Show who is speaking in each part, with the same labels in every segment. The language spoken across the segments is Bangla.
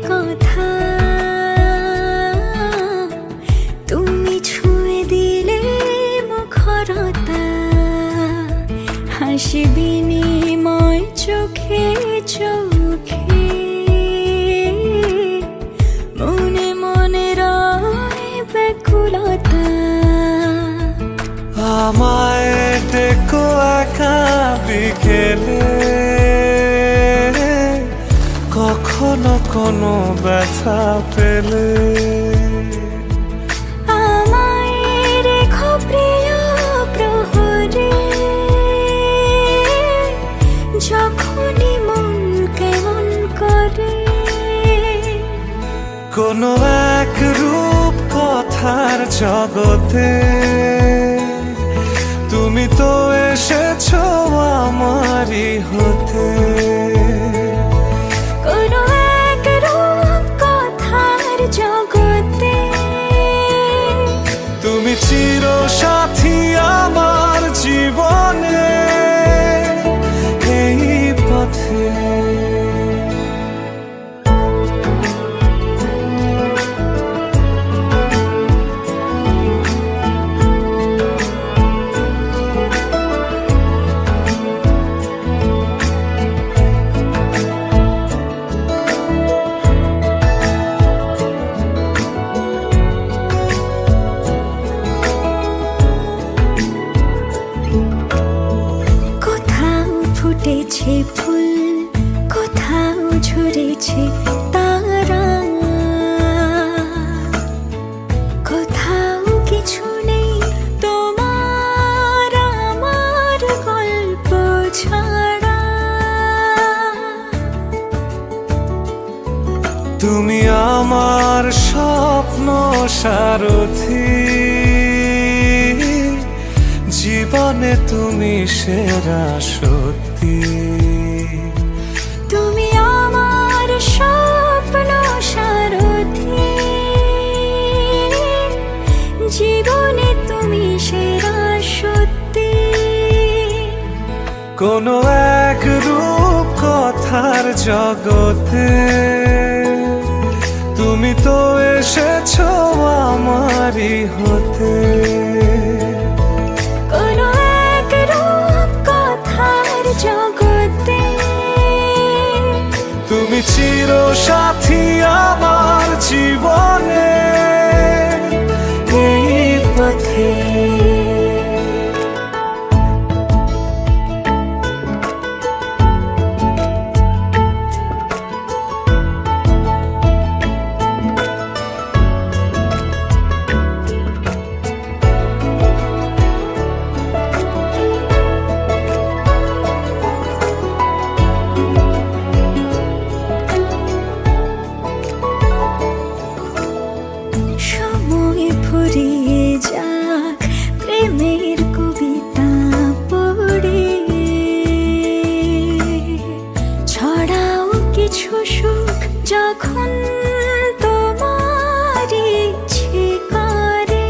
Speaker 1: কথা তুমি ছুঁয়ে দিলে মুখরতা, হাসি বিনিময় চোখে চোখে, মনে মনে রয় ব্যাকুলতা।
Speaker 2: আমায় ডেকো একা বিকেলে, কখনো কোনো ব্যথা পেলে।
Speaker 1: আমায় রেখো প্রিয় প্রহরে, যখনই মন কেমন করে।
Speaker 2: কোনো এক রূপ কথার জগতে তুমি তো এসেছো আমারই হতে।
Speaker 1: কোনো এক রূপ কথার জগতে
Speaker 2: তুমি চির সাথী আমার জীবনে, এই পথে।
Speaker 1: ফুটেছে ফুল, কোথাও ঝরেছে তারা, কোথাও কিছু নেই তোমার আমার গল্প ছাড়া।
Speaker 2: তুমি আমার স্বপ্ন সারথি, জীবনে তুমি সেরা সত্যি।
Speaker 1: তুমি আমার স্বপ্ন সারথি, জীবনে তুমি সেরা সত্যি।
Speaker 2: কোনো এক রূপ কথার জগতে তুমি তো এসেছো আমারই হতে।
Speaker 1: কোনো এক রূপ কথার জগতে
Speaker 2: তুমি চির সাথী আমার জীবনে,
Speaker 1: এই পথে। সময় ফুরিয়ে যাক প্রেমের কবিতা পড়ে, ছড়াও কিছু সুখ যখন তোমার ইচ্ছে করে।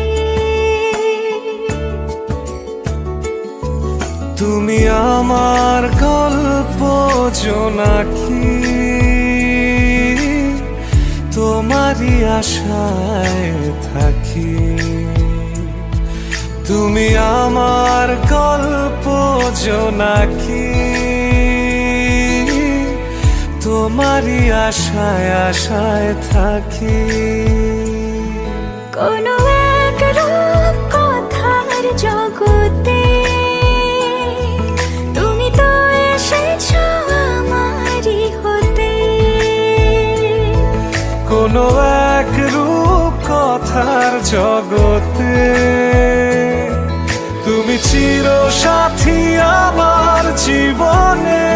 Speaker 2: তুমি আমার গল্প জোনাকি, তোমারই আশায় থাকি। তুমি আমার গল্প জোনাকি, তোমারই আশায় আশায় থাকি।
Speaker 1: কোনো এক রূপ কথার জগতে তুমি তো এসেছো আমারই হতে।
Speaker 2: কোনো এক রূপ কথার জগতে তুমি চির সাথী আমার জীবনে,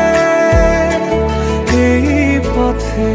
Speaker 2: এই পথে।